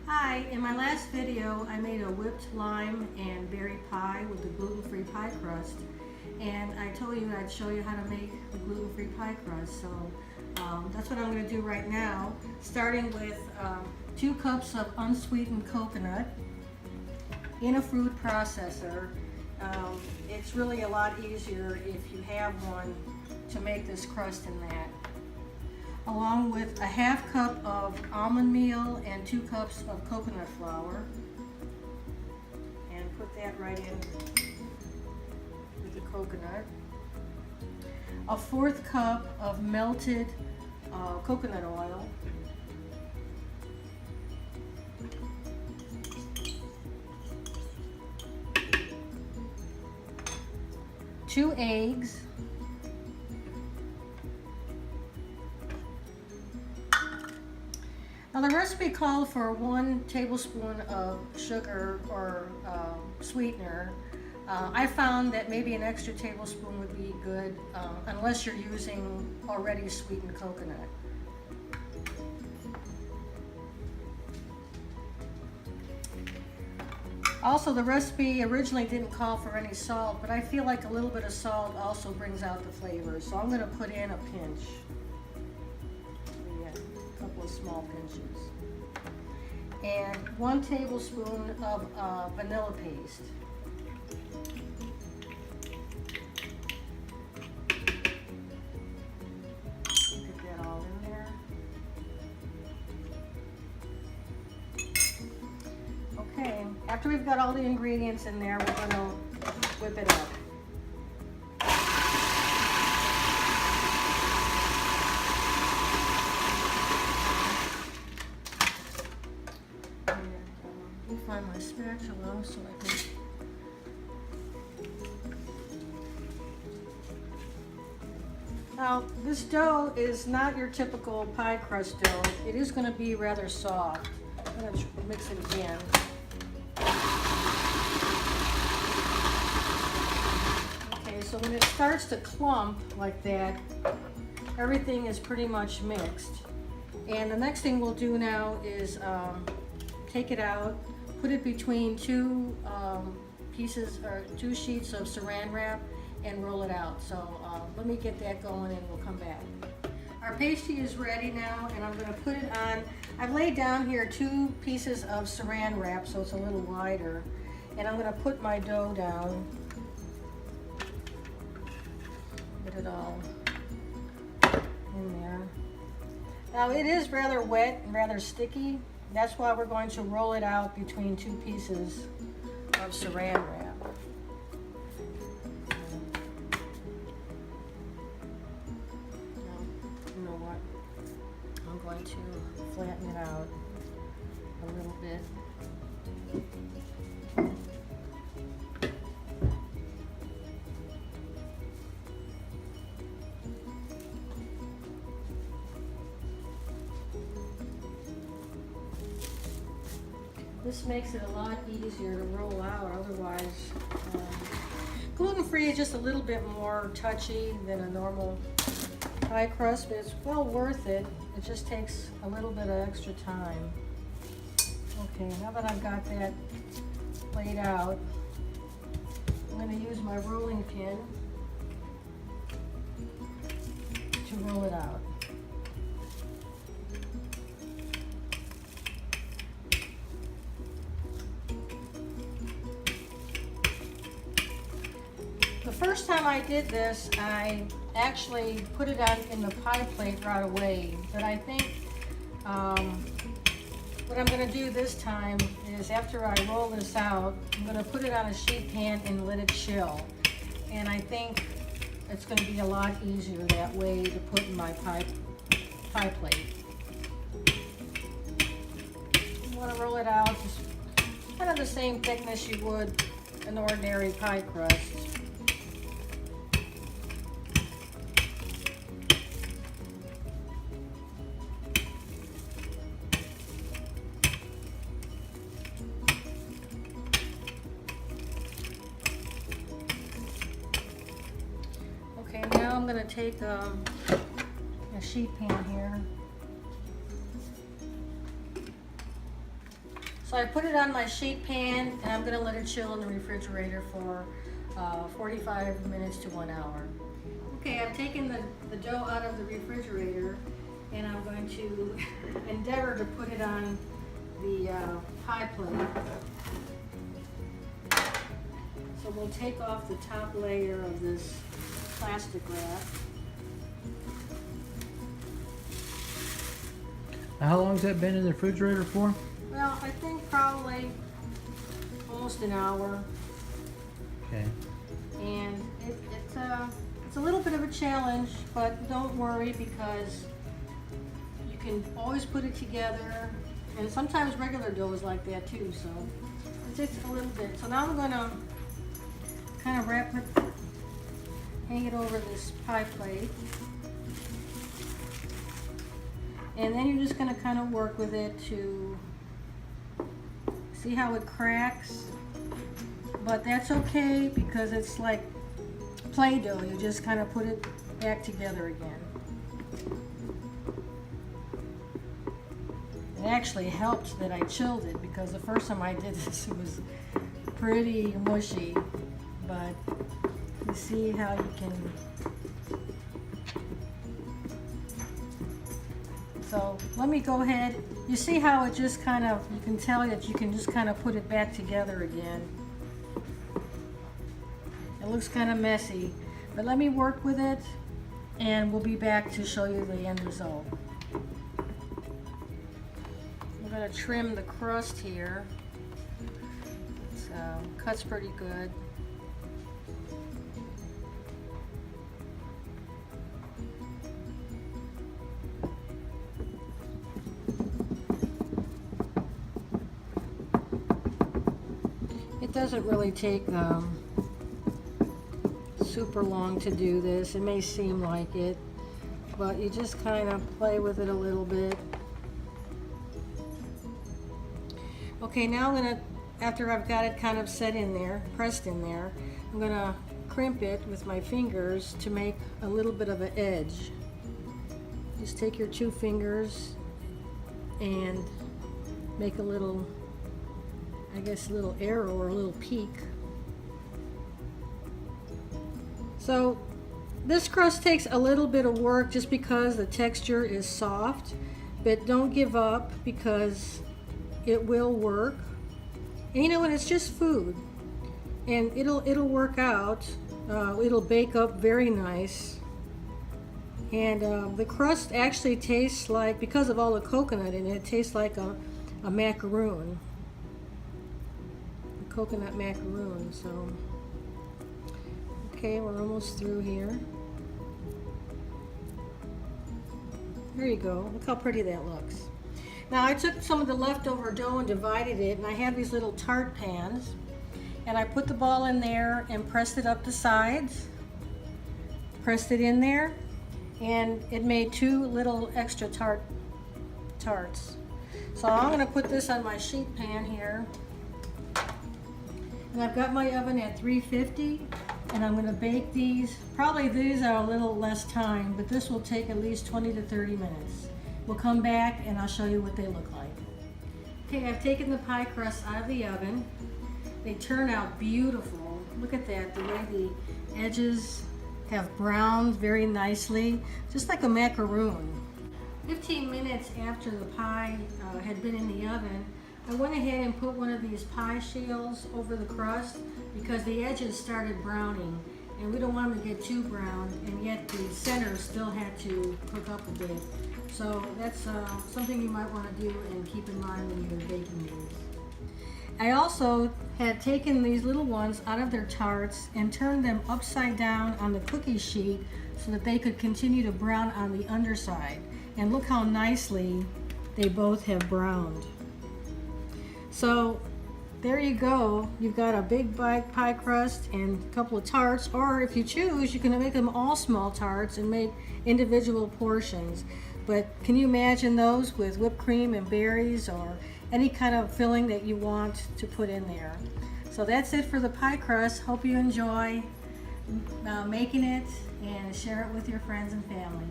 Hi, in my last video I made a whipped lime and berry pie with the gluten-free pie crust, and I told you I'd show you how to make the gluten-free pie crust. So that's what I'm going to do right now, starting with 2 cups of unsweetened coconut in a food processor. It's really a lot easier if you have one to make this crust in that, along with a 1/2 cup of almond meal and 2 cups of coconut flour, and put that right in with the coconut. A 1/4 cup of melted coconut oil, two eggs, now the recipe called for 1 tablespoon of sugar or sweetener. I found that maybe an extra tablespoon would be good unless you're using already sweetened coconut. Also, the recipe originally didn't call for any salt, but I feel like a little bit of salt also brings out the flavor, so I'm going to put in a pinch. A couple of small pinches. And 1 tablespoon of vanilla paste. Get that all in there. Okay, after we've got all the ingredients in there, we're going to whip it up. Find my spatula so I can. Now, this dough is not your typical pie crust dough. It is going to be rather soft. I'm going to mix it again. Okay, so when it starts to clump like that, everything is pretty much mixed. And the next thing we'll do now is take it out, put it between 2 pieces or 2 sheets of saran wrap and roll it out. So let me get that going and we'll come back. Our pasty is ready now, and I'm going to put it on. I've laid down here 2 pieces of saran wrap so it's a little wider, and I'm going to put my dough down. Get it all in there. Now it is rather wet and rather sticky. That's why we're going to roll it out between 2 pieces of saran wrap. Now, you know what? I'm going to flatten it out a little bit. This makes it a lot easier to roll out. Otherwise, gluten-free is just a little bit more touchy than a normal pie crust, but it's well worth it. It just takes a little bit of extra time. Okay, now that I've got that laid out, I'm going to use my rolling pin to roll it out. The first time I did this, I actually put it on in the pie plate right away, but I think what I'm going to do this time is, after I roll this out, I'm going to put it on a sheet pan and let it chill. And I think it's going to be a lot easier that way to put in my pie plate. You want to roll it out just kind of the same thickness you would an ordinary pie crust. Now I'm going to take a sheet pan here, So I put it on my sheet pan and I'm gonna let it chill in the refrigerator for 45 minutes to 1 hour. Okay, I've taken the dough out of the refrigerator and I'm going to endeavor to put it on the pie plate. So we'll take off the top layer of this plastic wrap. How long has that been in the refrigerator for? Well, I think probably almost an hour. Okay. And it's a little bit of a challenge, but don't worry because you can always put it together. And sometimes regular dough is like that too, so it takes a little bit. So now I'm gonna kind of wrap it, hang it over this pie plate. And then you're just gonna kind of work with it to see how it cracks. But that's okay because it's like Play-Doh. You just kind of put it back together again. It actually helped that I chilled it because the first time I did this it was pretty mushy. But you see how you can. So let me go ahead. You see how it just kind of, you can tell that you can just kind of put it back together again. It looks kind of messy, but let me work with it and we'll be back to show you the end result. I'm going to trim the crust here. It cuts pretty good. It doesn't really take super long to do this. It may seem like it, but you just kind of play with it a little bit. Okay, now I'm gonna, after I've got it kind of set in there, pressed in there, I'm gonna crimp it with my fingers to make a little bit of an edge. Just take your 2 fingers and make a little, I guess, a little arrow or a little peak. So this crust takes a little bit of work just because the texture is soft, but don't give up because it will work. And you know what, it's just food and it'll work out. It'll bake up very nice. And the crust actually tastes like, because of all the coconut in it, it tastes like a macaroon. Coconut macaroon. So okay, we're almost through here. There you go. Look how pretty that looks. Now I took some of the leftover dough and divided it, and I have these little tart pans, and I put the ball in there and pressed it up the sides, pressed it in there, and it made 2 little extra tarts. So I'm going to put this on my sheet pan here. And I've got my oven at 350, and I'm going to bake these. Probably these are a little less time, but this will take at least 20 to 30 minutes. We'll come back and I'll show you what they look like. Okay, I've taken the pie crust out of the oven. They turn out beautiful. Look at that, the way the edges have browned very nicely, just like a macaroon. 15 minutes after the pie had been in the oven, I went ahead and put one of these pie shields over the crust because the edges started browning and we don't want them to get too brown, and yet the center still had to cook up a bit. So that's something you might want to do and keep in mind when you're baking these. I also had taken these little ones out of their tarts and turned them upside down on the cookie sheet so that they could continue to brown on the underside. And look how nicely they both have browned. So there you go. You've got a big pie crust and a couple of tarts, or if you choose, you can make them all small tarts and make individual portions. But can you imagine those with whipped cream and berries or any kind of filling that you want to put in there? So that's it for the pie crust. Hope you enjoy making it and share it with your friends and family.